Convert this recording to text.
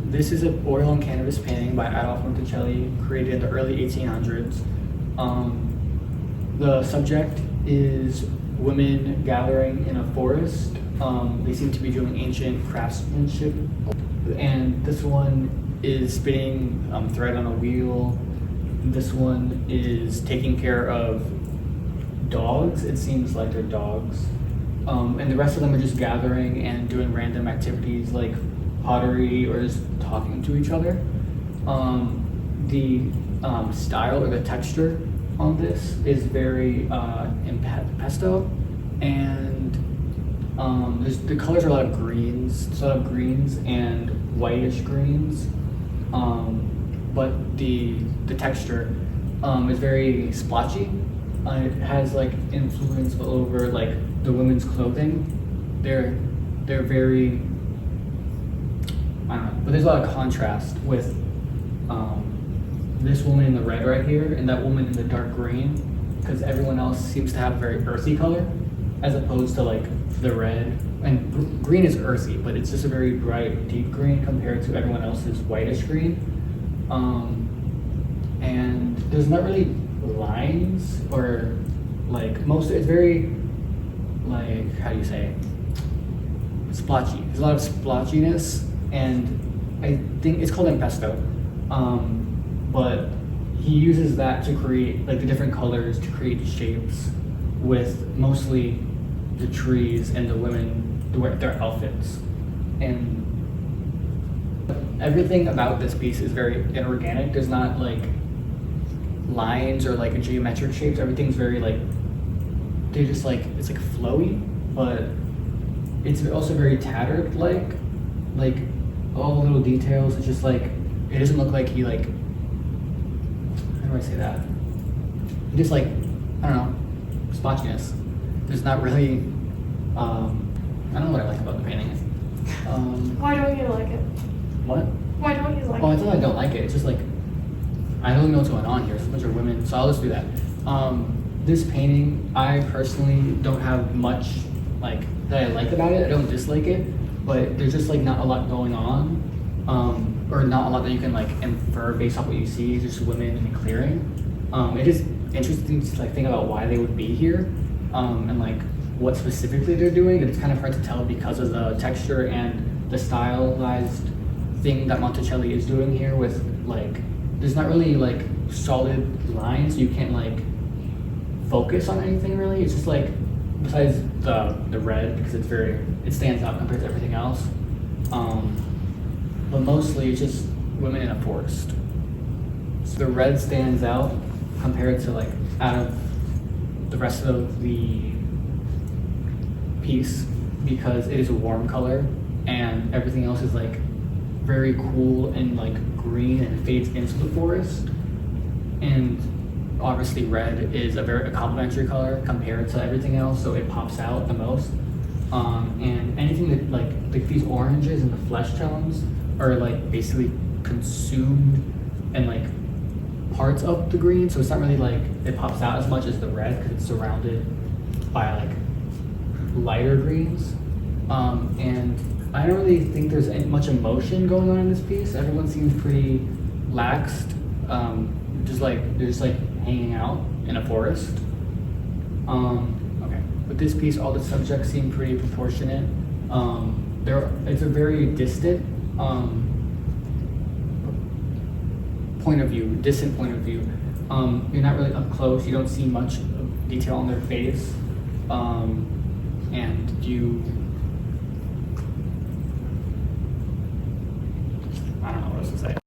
This is an oil and canvas painting by Adolfo Monticelli, created in the early 1800s. The subject is women gathering in a forest. They seem to be doing ancient craftsmanship. And this one is spinning thread on a wheel. This one is taking care of dogs. It seems like they're dogs. And the rest of them are just gathering and doing random activities like pottery or just talking to each other. The style or the texture on this is very impasto, and the colors are a lot of greens. It's a lot of greens and whitish greens, but the texture is very splotchy. It has like influence all over like the women's clothing. They're very, I don't know, but there's a lot of contrast with this woman in the red right here and that woman in the dark green, because everyone else seems to have a very earthy color as opposed to like the red. And green is earthy, but it's just a very bright, deep green compared to everyone else's whitish green. And there's not really lines or like it's very like, how do you say, splotchy. There's a lot of splotchiness, and I think it's called impasto. But he uses that to create like the different colors to create shapes with mostly the trees and the women, their outfits. And everything about this piece is very inorganic. There's not like lines or like geometric shapes. Everything's very like, they're just like, it's like flowy, but it's also very tattered, like all the little details. It's just like, it doesn't look like he like, how do I say that? Just like, I don't know, splotchiness. There's not really, I don't know what I like about the painting. Why don't you like it? What? Why don't you like Oh, it? it's not that I don't like it. It's just like, I don't know what's going on here. There's a bunch of women, so I'll just do that. This painting, I personally don't have much like that I like about it. I don't dislike it, but there's just like not a lot going on, or not a lot that you can like infer based off what you see. It's just women in a clearing. It is interesting to like think about why they would be here, and like what specifically they're doing. It's kind of hard to tell because of the texture and the stylized thing that Monticelli is doing here with like, there's not really like solid lines. You can't like focus on anything really. It's just like, besides the red, because it stands out compared to everything else. But mostly it's just women in a forest. So the red stands out compared to like out of the rest of the piece because it is a warm color and everything else is like very cool and like green and fades into the forest. And obviously red is a complementary color compared to everything else, so it pops out the most. And anything that like these oranges and the flesh tones are like basically consumed and like parts of the green, so it's not really like it pops out as much as the red because it's surrounded by like lighter greens. And I don't really think there's much emotion going on in this piece. Everyone seems pretty laxed. They're just like hanging out in a forest. Okay, with this piece, all the subjects seem pretty proportionate. It's a very distant point of view. You're not really up close. You don't see much detail on their face, and you